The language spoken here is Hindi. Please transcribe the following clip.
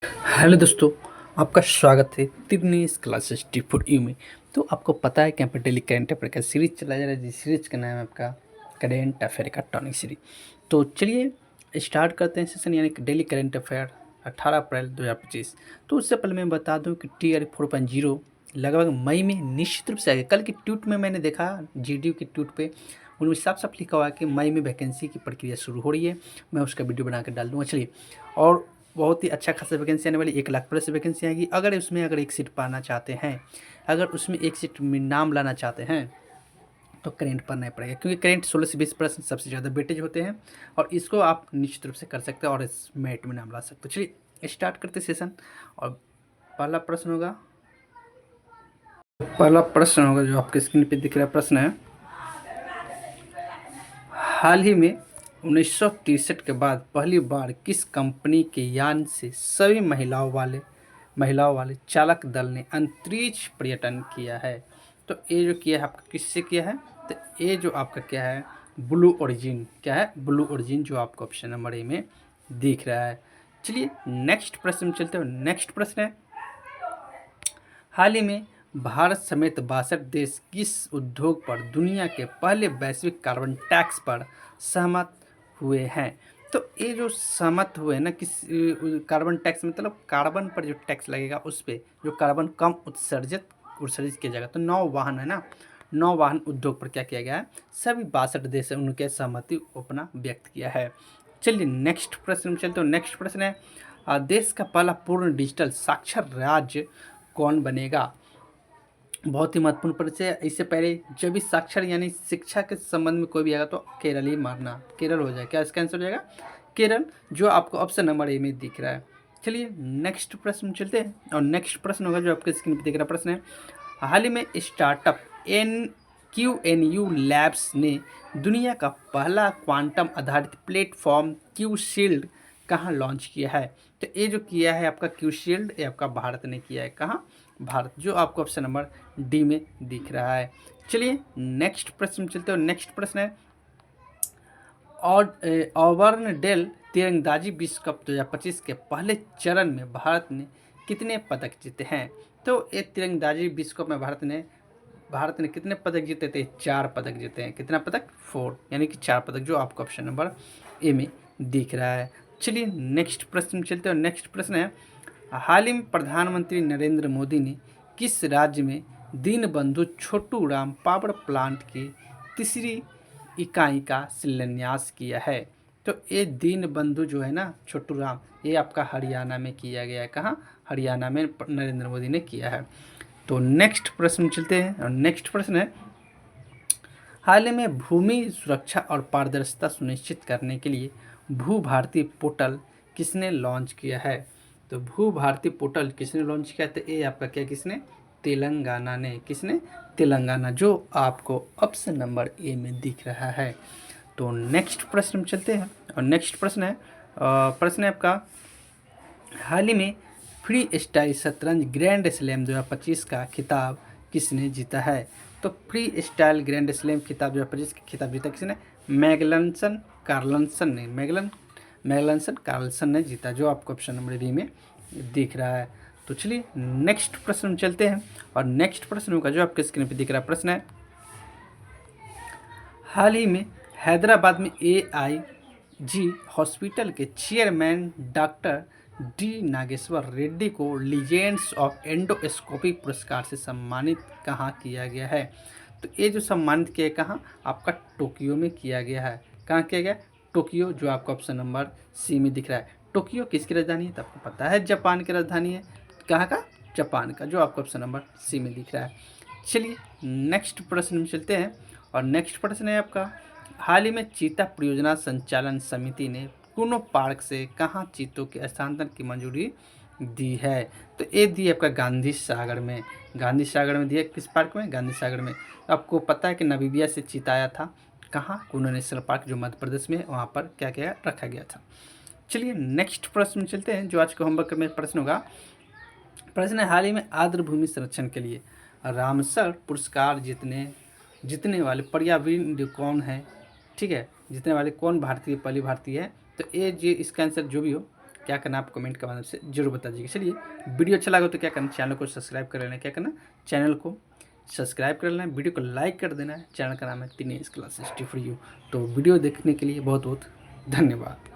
हेलो दोस्तों, आपका स्वागत है तिरनीस क्लासेस टी फॉर यू में। तो आपको पता है कि यहाँ पर डेली करंट अफेयर का सीरीज चला जा रहा है, जिस सीरीज का नाम है आपका करेंट अफेयर का टॉनिक सीरीज। तो चलिए स्टार्ट करते हैं सेशन, यानी कि डेली करंट अफेयर 18 अप्रैल 2025। तो उससे पहले मैं बता दूं कि TR 4.0 लगभग मई में निश्चित रूप से आएगा। कल की ट्वीट में मैंने देखा, GDU की ट्वीट पे उनमें साफ साफ लिखा हुआ है कि मई में वैकेंसी की प्रक्रिया शुरू हो रही है। मैं उसका वीडियो बना कर डाल दूँगा। चलिए, और बहुत ही अच्छा खासा वैकेंसी आने वाली, 1 लाख प्लस वैकेंसी आएगी। अगर एक सीट पाना चाहते हैं, अगर उसमें एक सीट में नाम लाना चाहते हैं, तो करेंट पढ़ना ही पड़ेगा, क्योंकि करेंट 16 से 20% सबसे ज़्यादा वेटेज होते हैं और इसको आप निश्चित रूप से कर सकते हैं और इस मेरिट में नाम ला सकते हो। चलिए स्टार्ट करते सेशन। और पहला प्रश्न होगा जो आपके स्क्रीन पे दिख रहा है। प्रश्न है, हाल ही में 1963 के बाद पहली बार किस कंपनी के यान से सभी महिलाओं वाले चालक दल ने अंतरिक्ष पर्यटन किया है? तो ये जो किया है आपका किससे किया है? तो ये जो आपका क्या है, ब्लू ओरिजिन। क्या है? ब्लू ओरिजिन, जो आपको ऑप्शन नंबर ए में दिख रहा है। चलिए नेक्स्ट प्रश्न में चलते हैं। नेक्स्ट प्रश्न है, हाल ही में भारत समेत 62 देश किस उद्योग पर दुनिया के पहले वैश्विक कार्बन टैक्स पर सहमत हुए हैं? तो ये जो सहमत हुए ना, किस कार्बन टैक्स मतलब कार्बन पर जो टैक्स लगेगा उस पर, जो कार्बन कम उत्सर्जित किया जाएगा। तो नौ वाहन है ना, नौ वाहन उद्योग पर क्या किया गया है, सभी 62 देश है उनके सहमति अपना व्यक्त किया है। चलिए नेक्स्ट प्रश्न में चलते हो। नेक्स्ट प्रश्न है, देश का पहला पूर्ण डिजिटल साक्षर राज्य कौन बनेगा? बहुत ही महत्वपूर्ण परिचय है। इससे पहले जब भी साक्षर यानी शिक्षा के संबंध में कोई भी आएगा तो केरल ही मारना, केरल हो जाए। क्या इसका आंसर हो जाएगा? केरल, जो आपको ऑप्शन नंबर ए में दिख रहा है। चलिए नेक्स्ट प्रश्न में चलते हैं। और नेक्स्ट प्रश्न होगा जो आपके स्क्रीन पर दिख रहा प्रश्न है, हाल ही में स्टार्टअप QNU लैब्स ने दुनिया का पहला क्वांटम आधारित प्लेटफॉर्म क्यू शील्ड कहाँ लॉन्च किया है? तो ये जो किया है आपका क्यू शील्ड, ये आपका भारत ने किया है। कहाँ? भारत, जो आपको ऑप्शन नंबर डी में दिख रहा है। चलिए नेक्स्ट प्रश्न में चलते हैं। नेक्स्ट प्रश्न है, और ऑबर्नडेल तीरंदाजी विश्व कप 2025 के पहले चरण में भारत ने कितने पदक जीते हैं? तो ये तीरंदाजी विश्व कप में भारत ने कितने पदक जीते थे? 4 पदक जीते हैं। कितना पदक? 4, यानी कि 4 पदक, जो आपको ऑप्शन नंबर ए में दिख रहा है। चलिए नेक्स्ट प्रश्न में चलते हैं। नेक्स्ट प्रश्न है, हाल ही में प्रधानमंत्री नरेंद्र मोदी ने किस राज्य में दीनबंधु छोटू राम पावर प्लांट की तीसरी इकाई का शिलान्यास किया है? तो ये दीनबंधु जो है ना छोटू राम, ये आपका हरियाणा में किया गया है। कहाँ? हरियाणा में नरेंद्र मोदी ने किया है। तो नेक्स्ट प्रश्न में चलते हैं। और नेक्स्ट प्रश्न है, हाल ही में भूमि सुरक्षा और पारदर्शिता सुनिश्चित करने के लिए भू भारती पोर्टल किसने लॉन्च किया है? तो भू भारती पोर्टल किसने लॉन्च किया? तो ये आपका क्या, किसने? तेलंगाना ने। किसने? तेलंगाना, जो आपको ऑप्शन नंबर ए में दिख रहा है। तो नेक्स्ट प्रश्न में चलते हैं। और नेक्स्ट प्रश्न है आपका, हाल ही में फ्री स्टाइल शतरंज ग्रैंड स्लैम 2025 का खिताब किसने जीता है? तो फ्री स्टाइल ग्रैंड स्लैम खिताब 2025 का खिताब जीता किसने? मैगलनसन कार्लसन ने जीता, जो आपको ऑप्शन नंबर बी में दिख रहा है। तो चलिए नेक्स्ट प्रश्न में चलते हैं। और नेक्स्ट प्रश्न होगा जो आपके स्क्रीन पे दिख रहा है। प्रश्न है, हाल ही में हैदराबाद में AIG हॉस्पिटल के chairman doctor D Nageshwar Reddy को लीजेंड्स ऑफ एंडोस्कोपी पुरस्कार से सम्मानित कहाँ किया गया है? तो ये जो सम्मानित किया कहाँ? आपका टोक्यो में किया गया है। कहाँ किया गया? टोक्यो, जो आपका ऑप्शन नंबर सी में दिख रहा है। टोक्यो किसकी राजधानी है? तो आपको पता है जापान की राजधानी है। कहाँ का? जापान का, जो आपको ऑप्शन नंबर सी में दिख रहा है। चलिए नेक्स्ट प्रश्न में चलते हैं। और नेक्स्ट प्रश्न है आपका, हाल ही में चीता परियोजना संचालन समिति ने कूनो पार्क से कहाँ चीतों के स्थानांतरण की मंजूरी दी है? तो ये दी आपका गांधी सागर में। गांधी सागर में दिया। किस पार्क में? गांधी सागर में। तो आपको पता है कि नामीबिया से चीता आया था। कहाँ? कूनो नेशनल पार्क, जो मध्य प्रदेश में, वहाँ पर क्या क्या रखा गया था। चलिए नेक्स्ट प्रश्न में चलते हैं, जो आज के होमवर्क में प्रश्न होगा। प्रश्न है, हाल ही में आर्द्र भूमि संरक्षण के लिए रामसर पुरस्कार जीतने वाले पर्यावरण कौन है? ठीक है, जीतने वाले कौन पहली भारतीय है? तो ये जो इसका आंसर जो भी हो, क्या करना आप कमेंट के माध्यम से जरूर बता दीजिएगा। चलिए वीडियो अच्छा लगा तो क्या करना, चैनल को सब्सक्राइब कर लेना, क्या करना चैनल को सब्सक्राइब कर लेना है, वीडियो को लाइक कर देना है। चैनल का नाम है Dinesh classes T for you. तो वीडियो देखने के लिए बहुत बहुत धन्यवाद।